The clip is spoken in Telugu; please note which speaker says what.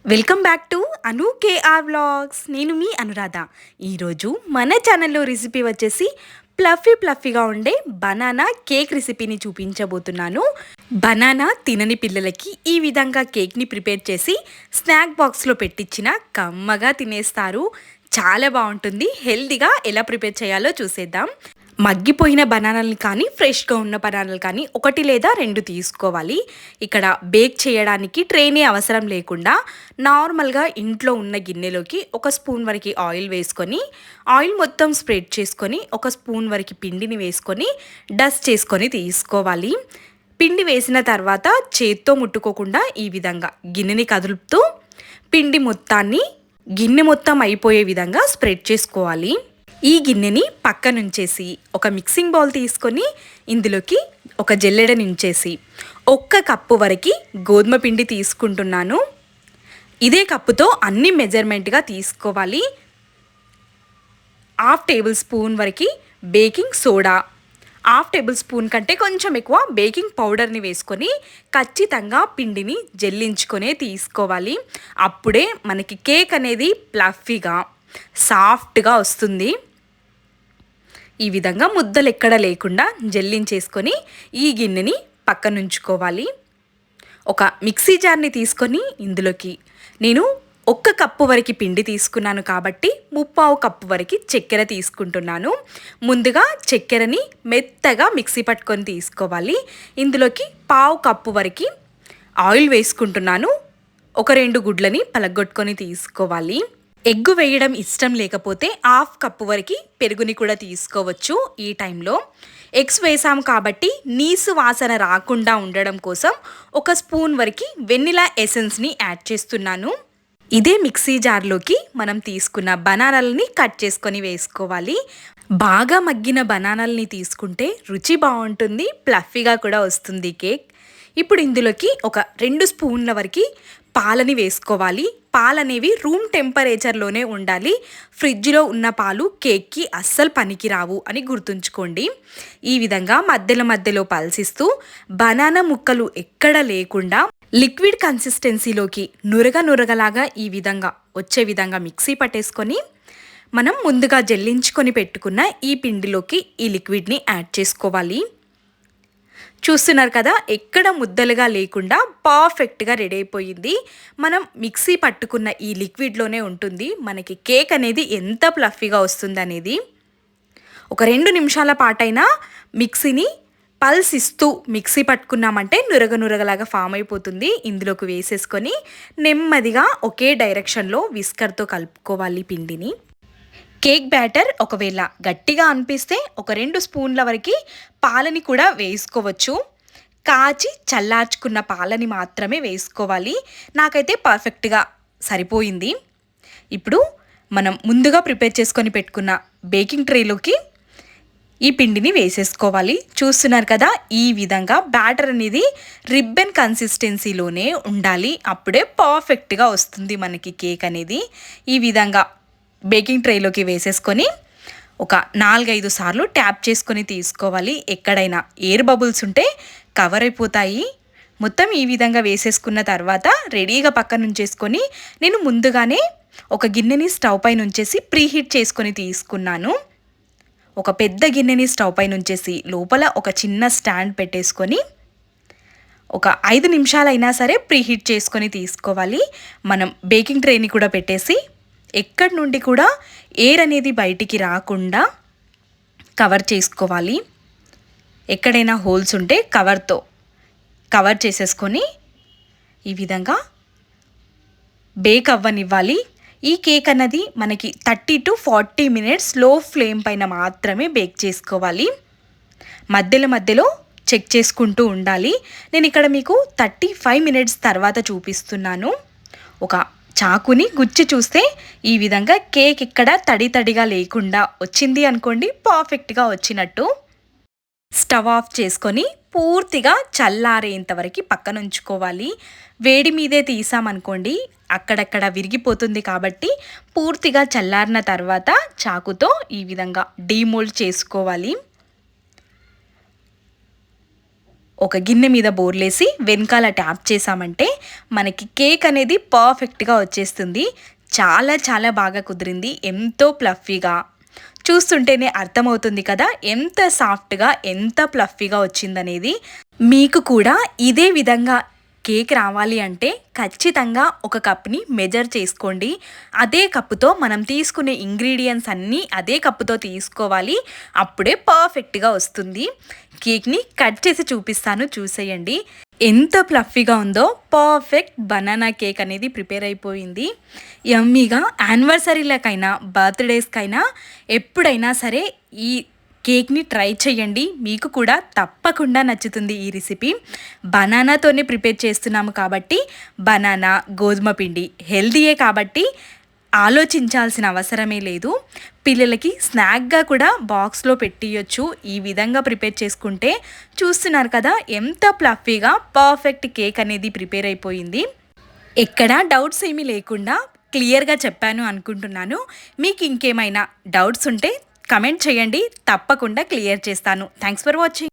Speaker 1: Welcome back to Anu KR vlogs. నేను మీ అనురాధ. ఈరోజు మన ఛానల్లో రెసిపీ వచ్చేసి ప్లఫీగా ఉండే బనానా కేక్ రెసిపీని చూపించబోతున్నాను. బనానా తినని పిల్లలకి ఈ విధంగా కేక్ని ప్రిపేర్ చేసి స్నాక్ బాక్స్లో పెట్టించిన కమ్మగా తినేస్తారు. చాలా బాగుంటుంది. హెల్తీగా ఎలా ప్రిపేర్ చేయాలో చూసేద్దాం. మగ్గిపోయిన బనానాలని కానీ ఫ్రెష్గా ఉన్న బనానాలు కానీ 1 లేదా 2 తీసుకోవాలి. ఇక్కడ బేక్ చేయడానికి ట్రేనే అవసరం లేకుండా నార్మల్గా ఇంట్లో ఉన్న గిన్నెలోకి 1 స్పూన్ వరకు ఆయిల్ వేసుకొని, ఆయిల్ మొత్తం స్ప్రెడ్ చేసుకొని 1 స్పూన్ వరకు పిండిని వేసుకొని డస్ట్ చేసుకొని తీసుకోవాలి. పిండి వేసిన తర్వాత చేత్తో ముట్టుకోకుండా ఈ విధంగా గిన్నెని కదులుపుతూ పిండి మొత్తాన్ని గిన్నె మొత్తం అయిపోయే విధంగా స్ప్రెడ్ చేసుకోవాలి. ఈ గిన్నెని పక్కనుంచేసి ఒక మిక్సింగ్ బౌల్ తీసుకొని ఇందులోకి ఒక జల్లెడ నుంచేసి 1 కప్పు వరకు గోధుమ పిండి తీసుకుంటున్నాను. ఇదే కప్పుతో అన్ని మెజర్మెంట్గా తీసుకోవాలి. 1/2 టేబుల్ స్పూన్ వరకు బేకింగ్ సోడా, 1/2 టేబుల్ స్పూన్ కంటే కొంచెం ఎక్కువ బేకింగ్ పౌడర్ని వేసుకొని ఖచ్చితంగా పిండిని జల్లించుకొనే తీసుకోవాలి. అప్పుడే మనకి కేక్ అనేది ప్లఫీగా సాఫ్ట్గా వస్తుంది. ఈ విధంగా ముద్దలు ఎక్కడ లేకుండా జల్లించేసుకొని ఈ గిన్నెని పక్కనుంచుకోవాలి. ఒక మిక్సీ జార్ని తీసుకొని ఇందులోకి నేను 1 కప్పు వరకు పిండి తీసుకున్నాను కాబట్టి 3/4 కప్పు వరకు చక్కెర తీసుకుంటున్నాను. ముందుగా చక్కెరని మెత్తగా మిక్సీ పట్టుకొని తీసుకోవాలి. ఇందులోకి 1/4 కప్పు వరకు ఆయిల్ వేసుకుంటున్నాను. 2 గుడ్లని పలగొట్టుకొని తీసుకోవాలి. ఎగ్గు వేయడం ఇష్టం లేకపోతే 1/2 కప్పు వరకు పెరుగుని కూడా తీసుకోవచ్చు. ఈ టైంలో ఎగ్స్ వేసాము కాబట్టి నీసు వాసన రాకుండా ఉండడం కోసం 1 స్పూన్ వరకు వెనిలా ఎసెన్స్ని యాడ్ చేస్తున్నాను. ఇదే మిక్సీ జార్లోకి మనం తీసుకున్న బనానాలని కట్ చేసుకొని వేసుకోవాలి. బాగా మగ్గిన బనానాలని తీసుకుంటే రుచి బాగుంటుంది, ప్లఫీగా కూడా వస్తుంది కేక్. ఇప్పుడు ఇందులోకి 2 స్పూన్ల వరకు పాలని వేసుకోవాలి. పాలనేవి రూమ్ టెంపరేచర్లోనే ఉండాలి. ఫ్రిడ్జ్లో ఉన్న పాలు కేక్కి అస్సలు పనికిరావు అని గుర్తుంచుకోండి. ఈ విధంగా మధ్యలో పల్సిస్తూ బనానా ముక్కలు ఎక్కడ లేకుండా లిక్విడ్ కన్సిస్టెన్సీలోకి నురగలాగా ఈ విధంగా వచ్చే విధంగా మిక్సీ పట్టేసుకొని మనం ముందుగా జల్లించుకొని పెట్టుకున్న ఈ పిండిలోకి ఈ లిక్విడ్ని యాడ్ చేసుకోవాలి. చూస్తున్నారు కదా, ఎక్కడ ముద్దలుగా లేకుండా పర్ఫెక్ట్గా రెడీ అయిపోయింది. మనం మిక్సీ పట్టుకున్న ఈ లిక్విడ్లోనే ఉంటుంది మనకి కేక్ అనేది ఎంత ప్లఫీగా వస్తుంది అనేది. 2 నిమిషాల పాటైనా మిక్సీని పల్స్ ఇస్తూ మిక్సీ పట్టుకున్నామంటే నురగలాగా ఫామ్ అయిపోతుంది. ఇందులోకి వేసేసుకొని నెమ్మదిగా ఒకే డైరెక్షన్లో విస్కర్తో కలుపుకోవాలి పిండిని. కేక్ బ్యాటర్ ఒకవేళ గట్టిగా అనిపిస్తే 2 స్పూన్ల వరకు పాలని కూడా వేసుకోవచ్చు. కాచి చల్లార్చుకున్న పాలని మాత్రమే వేసుకోవాలి. నాకైతే పర్ఫెక్ట్గా సరిపోయింది. ఇప్పుడు మనం ముందుగా ప్రిపేర్ చేసుకొని పెట్టుకున్న బేకింగ్ ట్రేలోకి ఈ పిండిని వేసేసుకోవాలి. చూస్తున్నారు కదా, ఈ విధంగా బ్యాటర్ అనేది రిబ్బన్ కన్సిస్టెన్సీలోనే ఉండాలి. అప్పుడే పర్ఫెక్ట్గా వస్తుంది మనకి కేక్ అనేది. ఈ విధంగా బేకింగ్ ట్రేలోకి వేసేసుకొని 4-5 సార్లు ట్యాప్ చేసుకొని తీసుకోవాలి. ఎక్కడైనా ఎయిర్ బబుల్స్ ఉంటే కవర్ అయిపోతాయి. మొత్తం ఈ విధంగా వేసేసుకున్న తర్వాత రెడీగా పక్కన ఉంచేసుకొని నేను ముందుగానే ఒక గిన్నెని స్టవ్ పైన ఉంచేసి ప్రీహీట్ చేసుకొని తీసుకున్నాను. ఒక పెద్ద గిన్నెని స్టవ్ పైన ఉంచేసి లోపల ఒక చిన్న స్టాండ్ పెట్టేసుకొని 5 నిమిషాలైనా సరే ప్రీహీట్ చేసుకొని తీసుకోవాలి. మనం బేకింగ్ ట్రేని కూడా పెట్టేసి ఎక్కడి నుండి కూడా ఎయిర్ అనేది బయటికి రాకుండా కవర్ చేసుకోవాలి. ఎక్కడైనా హోల్స్ ఉంటే కవర్తో కవర్ చేసేసుకొని ఈ విధంగా బేక్ అవ్వనివ్వాలి. ఈ కేక్ అన్నది మనకి 30 to 40 మినిట్స్ లో ఫ్లేమ్ పైన మాత్రమే బేక్ చేసుకోవాలి. మధ్యలో చెక్ చేసుకుంటూ ఉండాలి. నేను ఇక్కడ మీకు 35 మినిట్స్ తర్వాత చూపిస్తున్నాను. చాకుని గుచ్చి చూస్తే ఈ విధంగా కేక్ ఇక్కడ తడిగా లేకుండా వచ్చింది అనుకోండి, పర్ఫెక్ట్గా వచ్చినట్టు. స్టవ్ ఆఫ్ చేసుకొని పూర్తిగా చల్లారేంత వరకు పక్కన ఉంచుకోవాలి. వేడి మీదే తీసామనుకోండి అక్కడక్కడ విరిగిపోతుంది కాబట్టి పూర్తిగా చల్లారిన తర్వాత చాకుతో ఈ విధంగా డీమోల్డ్ చేసుకోవాలి. ఒక గిన్నె మీద బోర్లేసి వెనకాల ట్యాప్ చేసామంటే మనకి కేక్ అనేది పర్ఫెక్ట్గా వచ్చేస్తుంది. చాలా చాలా బాగా కుదిరింది, ఎంతో ప్లఫీగా. చూస్తుంటేనే అర్థమవుతుంది కదా ఎంత సాఫ్ట్గా ఎంత ప్లఫీగా వచ్చిందనేది. మీకు కూడా ఇదే విధంగా కేక్ రావాలి అంటే ఖచ్చితంగా ఒక కప్ని మెజర్ చేసుకోండి. అదే కప్పుతో మనం తీసుకునే ఇంగ్రీడియంట్స్ అన్నీ అదే కప్పుతో తీసుకోవాలి, అప్పుడే పర్ఫెక్ట్గా వస్తుంది. కేక్ని కట్ చేసి చూపిస్తాను, చూసేయండి. ఎంత ప్లఫీగా ఉందో. పర్ఫెక్ట్ బనానా కేక్ అనేది ప్రిపేర్ అయిపోయింది. యమ్మీగా యానివర్సరీలకైనా బర్త్డేస్కైనా ఎప్పుడైనా సరే ఈ కేక్ని ట్రై చేయండి, మీకు కూడా తప్పకుండా నచ్చుతుంది ఈ రెసిపీ. బనానాతోనే ప్రిపేర్ చేస్తున్నాము కాబట్టి బనానా, గోధుమ పిండి హెల్తీయే కాబట్టి ఆలోచించాల్సిన అవసరమే లేదు. పిల్లలకి స్నాక్గా కూడా బాక్స్లో పెట్టియొచ్చు ఈ విధంగా ప్రిపేర్ చేసుకుంటే. చూస్తున్నారు కదా ఎంత ప్లఫీగా పర్ఫెక్ట్ కేక్ అనేది ప్రిపేర్ అయిపోయింది. ఎక్కడా డౌట్స్ ఏమీ లేకుండా క్లియర్గా చెప్పాను అనుకుంటున్నాను. మీకు ఇంకేమైనా డౌట్స్ ఉంటే కమెంట్ చేయండి, తప్పకుండా క్లియర్ చేస్తాను. Thanks for watching.